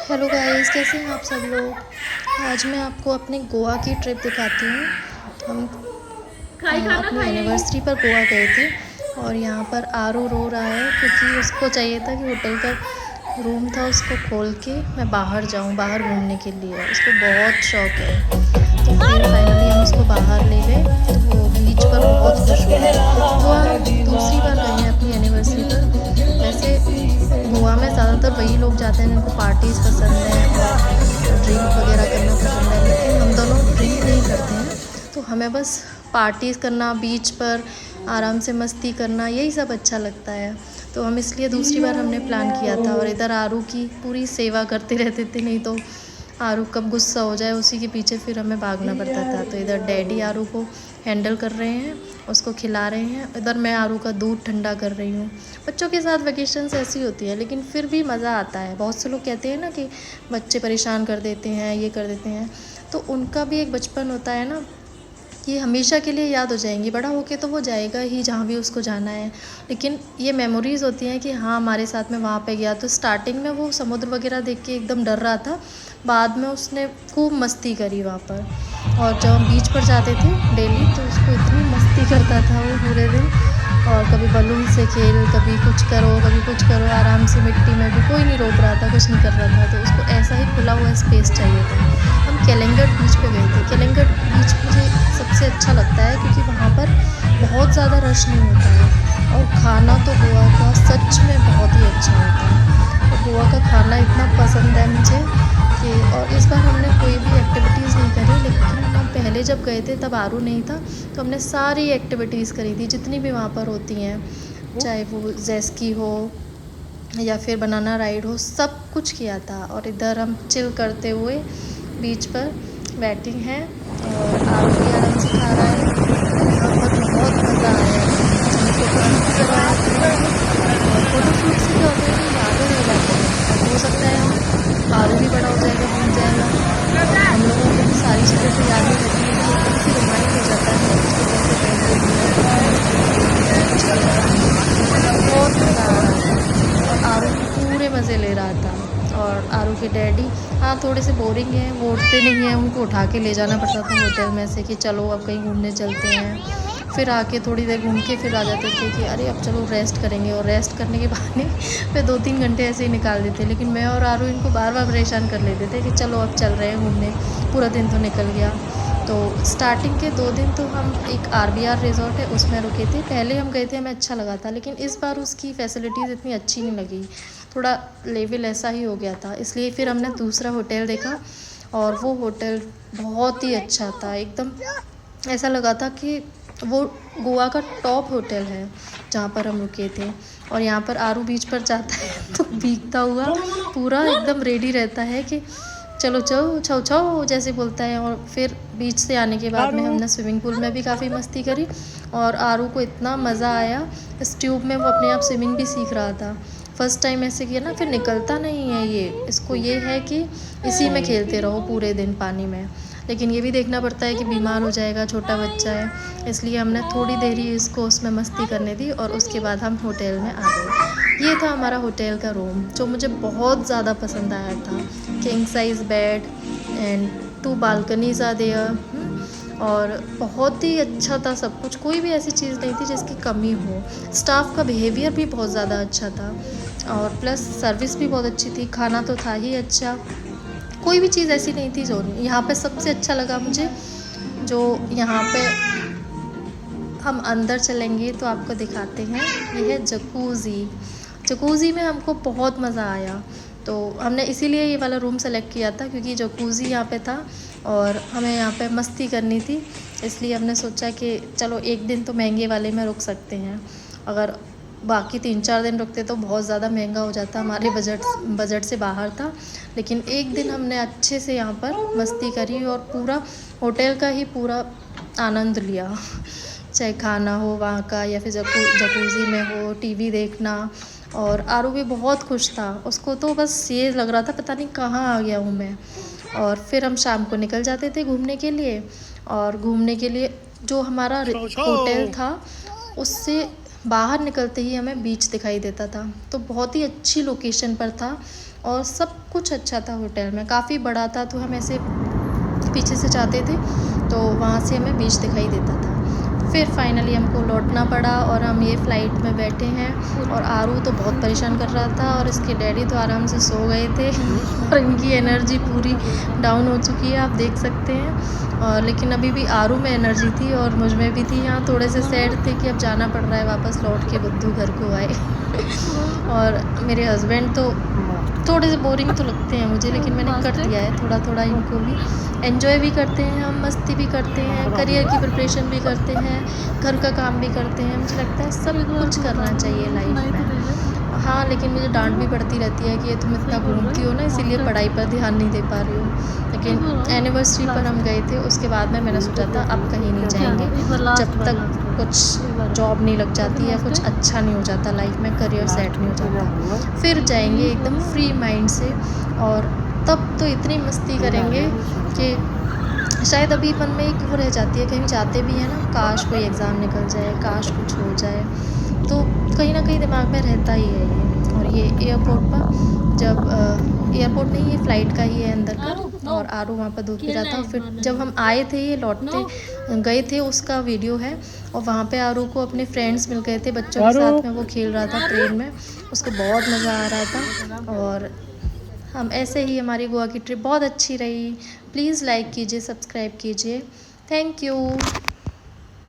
Hello guys, कैसे हैं आप सब लोग। आज मैं आपको अपने गोवा की ट्रिप दिखाती हूँ। हम अपनी एनिवर्सरी पर गोवा गए थे और यहाँ पर आरू रो रहा है क्योंकि उसको चाहिए था कि होटल का रूम था उसको खोल के मैं बाहर जाऊँ, बाहर घूमने के लिए। उसको बहुत शौक है। तो फिर फाइनली हम उसको बाहर ले गए तो वो बीच पर बहुत खुश हुआ। गोवा हम दूसरी बार गए हैं अपनी एनिवर्सरी पर। वैसे गोवा में ज़्यादातर वही लोग जाते हैं जिनको पार्टीज़ पसंद है और ड्रिंक वगैरह करना पसंद है, लेकिन हम दोनों ड्रिंक नहीं करते हैं। तो हमें बस पार्टीज़ करना, बीच पर आराम से मस्ती करना, यही सब अच्छा लगता है। तो हम इसलिए दूसरी बार हमने प्लान किया था और इधर आरू की पूरी सेवा करते रहते थे, नहीं तो आरू कब गुस्सा हो जाए उसी के पीछे फिर हमें भागना पड़ता था। तो इधर डैडी आरू को हैंडल कर रहे हैं, उसको खिला रहे हैं, इधर मैं आरू का दूध ठंडा कर रही हूँ। बच्चों के साथ वेकेशंस ऐसी होती है, लेकिन फिर भी मज़ा आता है। बहुत से लोग कहते हैं ना कि बच्चे परेशान कर देते हैं, ये कर देते हैं, तो उनका भी एक बचपन होता है ना, ये हमेशा के लिए याद हो जाएंगी। बड़ा होके तो वो जाएगा ही जहाँ भी उसको जाना है, लेकिन ये मेमोरीज़ होती हैं कि हाँ हमारे साथ में वहाँ पे गया। तो स्टार्टिंग में वो समुद्र वगैरह देख के एकदम डर रहा था, बाद में उसने खूब मस्ती करी वहाँ पर। और जब हम बीच पर जाते थे डेली तो उसको इतनी मस्ती करता था वो पूरे दिन। और कभी बलून से खेल, कभी कुछ करो, कभी कुछ करो, आराम से मिट्टी में भी कोई नहीं रोक रहा था, कुछ नहीं कर रहा था। तो उसको ऐसा ही खुला हुआ स्पेस चाहिए था। हम केलंगट बीच पे गए थे। केलंगट बीच मुझे सबसे अच्छा लगता है क्योंकि वहाँ पर बहुत ज़्यादा रश नहीं होता है और खाना तो गोवा का सच में बहुत ही अच्छा होता है। तो गोवा का खाना इतना पसंद है मुझे कि, और इस बार हमने कोई भी एक्टिविटीज़ नहीं करी, लेकिन हम पहले जब गए थे तब आरू नहीं था, तो हमने सारी एक्टिविटीज़ करी थी जितनी भी वहाँ पर होती हैं, चाहे वो जेस्की हो या फिर बनाना राइड हो, सब कुछ किया था। और इधर हम चिल करते हुए बीच पर बैटिंग है और आलू भी आराम से खा रहा है। यहाँ पर बहुत मज़ा आया है, हमने फ़ोटोशूट भी करवाया था। और फ़ोटोशूट से क्या होता है कि यादें रह जाती हैं। अब हो सकता है हम आलू भी बड़ा हो जाएगा, भूल जाएगा, हम लोगों को भी सारी चीज़ें तो याद नहीं रहती, लेकिन एक तरह से रिमाइंड हो जाता है कि कैसे कैसे घूमना है, कितनी मस्ती करी, कुछ किया। बहुत मज़ा आ रहा था और आरू पूरे मज़े ले रहा था। और आरू के डैडी हाँ थोड़े से बोरिंग हैं, वो उठते नहीं हैं, उनको उठा के ले जाना पड़ता था होटल में से कि चलो अब कहीं घूमने चलते हैं। फिर आके थोड़ी देर घूम के फिर आ जाते थे कि अरे अब चलो रेस्ट करेंगे, और रेस्ट करने के बहाने फिर 2-3 घंटे ऐसे ही निकाल देते। लेकिन मैं और आरू इनको बार बार परेशान कर लेते थे कि चलो अब चल रहे हैं घूमने, पूरा दिन तो निकल गया। तो स्टार्टिंग के 2 दिन तो हम एक RBR रिज़ॉर्ट है उसमें रुके थे। पहले हम गए थे, हमें अच्छा लगा था, लेकिन इस बार उसकी फ़ैसिलिटीज़ इतनी अच्छी नहीं लगी, थोड़ा लेवल ऐसा ही हो गया था। इसलिए फिर हमने दूसरा होटल देखा और वो होटल बहुत ही अच्छा था। एकदम ऐसा लगा था कि वो गोवा का टॉप होटल है जहाँ पर हम रुके थे। और यहाँ पर आरू बीच पर जाता है तो भीगता हुआ पूरा एकदम रेडी रहता है कि चलो चलो छो छो जैसे बोलता है। और फिर बीच से आने के बाद में हमने स्विमिंग पूल में भी काफ़ी मस्ती करी और आरू को इतना मज़ा आया। इस ट्यूब में वो अपने आप स्विमिंग भी सीख रहा था। फर्स्ट टाइम ऐसे किया ना, फिर निकलता नहीं है ये, इसको ये है कि इसी में खेलते रहो पूरे दिन पानी में। लेकिन ये भी देखना पड़ता है कि बीमार हो जाएगा, छोटा बच्चा है, इसलिए हमने थोड़ी देर ही इसको उसमें मस्ती करने दी और उसके बाद हम होटल में आ गए। ये था हमारा होटल का रूम जो मुझे बहुत ज़्यादा पसंद आया था। King size bed and 2 balconies are there. और बहुत ही अच्छा था सब कुछ, कोई भी ऐसी चीज़ नहीं थी जिसकी कमी हो। स्टाफ का बिहेवियर भी बहुत ज़्यादा अच्छा था और प्लस सर्विस भी बहुत अच्छी थी, खाना तो था ही अच्छा, कोई भी चीज़ ऐसी नहीं थी जो नहीं। यहाँ पे सबसे अच्छा लगा मुझे जो यहाँ पे हम अंदर चलेंगे तो आपको दिखाते हैं, ये है जकूज़ी। जकूज़ी में हमको बहुत मज़ा आया, तो हमने इसीलिए ये वाला रूम सेलेक्ट किया था क्योंकि जकूज़ी यहाँ पे था और हमें यहाँ पे मस्ती करनी थी। इसलिए हमने सोचा कि चलो एक दिन तो महंगे वाले में रुक सकते हैं, अगर बाकी 3-4 दिन रुकते तो बहुत ज़्यादा महंगा हो जाता, हमारे बजट से बाहर था। लेकिन एक दिन हमने अच्छे से यहाँ पर मस्ती करी और पूरा होटल का ही पूरा आनंद लिया, चाहे खाना हो वहाँ का या फिर जकूज़ी में हो, टीवी देखना। और आरू भी बहुत खुश था, उसको तो बस ये लग रहा था पता नहीं कहाँ आ गया हूँ मैं। और फिर हम शाम को निकल जाते थे घूमने के लिए, और घूमने के लिए जो हमारा होटल था उससे बाहर निकलते ही हमें बीच दिखाई देता था, तो बहुत ही अच्छी लोकेशन पर था और सब कुछ अच्छा था होटल में, काफ़ी बड़ा था, तो हम ऐसे पीछे से जाते थे तो वहाँ से हमें बीच दिखाई देता था। फिर फाइनली हमको लौटना पड़ा और हम ये फ़्लाइट में बैठे हैं। और आरू तो बहुत परेशान कर रहा था और इसके डैडी तो आराम से सो गए थे और इनकी एनर्जी पूरी डाउन हो चुकी है, आप देख सकते हैं। और लेकिन अभी भी आरू में एनर्जी थी और मुझ में भी थी। यहाँ थोड़े से सैड थे कि अब जाना पड़ रहा है वापस लौट के, बुद्धू घर को आए और मेरे हस्बैंड तो थोड़े से बोरिंग तो लगते हैं मुझे, लेकिन मैंने कर दिया है थोड़ा थोड़ा इनको भी। एंजॉय भी करते हैं हम, मस्ती भी करते हैं, करियर की प्रिपरेशन भी करते हैं, घर का काम भी करते हैं। मुझे लगता है सब कुछ करना चाहिए लाइफ में। हाँ, लेकिन मुझे डांट भी पड़ती रहती है कि ये तुम इतना घूमती हो ना, इसीलिए पढ़ाई पर ध्यान नहीं दे पा रही हो। लेकिन एनिवर्सरी पर हम गए थे, उसके बाद में मैंने सोचा था अब कहीं नहीं जाएंगे जब तक कुछ जॉब नहीं लग जाती या कुछ अच्छा नहीं हो जाता लाइफ में, करियर सेट नहीं हो जाता। फिर जाएंगे एकदम फ्री माइंड से, और तब तो इतनी मस्ती करेंगे कि शायद अभी मन में एक वो रह जाती है, कहीं जाते भी हैं ना, काश कोई एग्ज़ाम निकल जाए, काश कुछ हो जाए, तो कहीं ना कहीं दिमाग में रहता ही है ये। और ये एयरपोर्ट पर जब एयरपोर्ट नहीं, ये फ़्लाइट का ही है अंदर का, और आरू वहाँ पर दूध पी रहा था। फिर जब हम आए थे, ये लौटते गए थे, उसका वीडियो है। और वहाँ पे आरू को अपने फ्रेंड्स मिल गए थे बच्चों के साथ में, वो खेल रहा था ट्रेन में, उसको बहुत मज़ा आ रहा था। और हम ऐसे ही, हमारी गोवा की ट्रिप बहुत अच्छी रही। प्लीज़ लाइक कीजिए, सब्सक्राइब कीजिए। Thank you.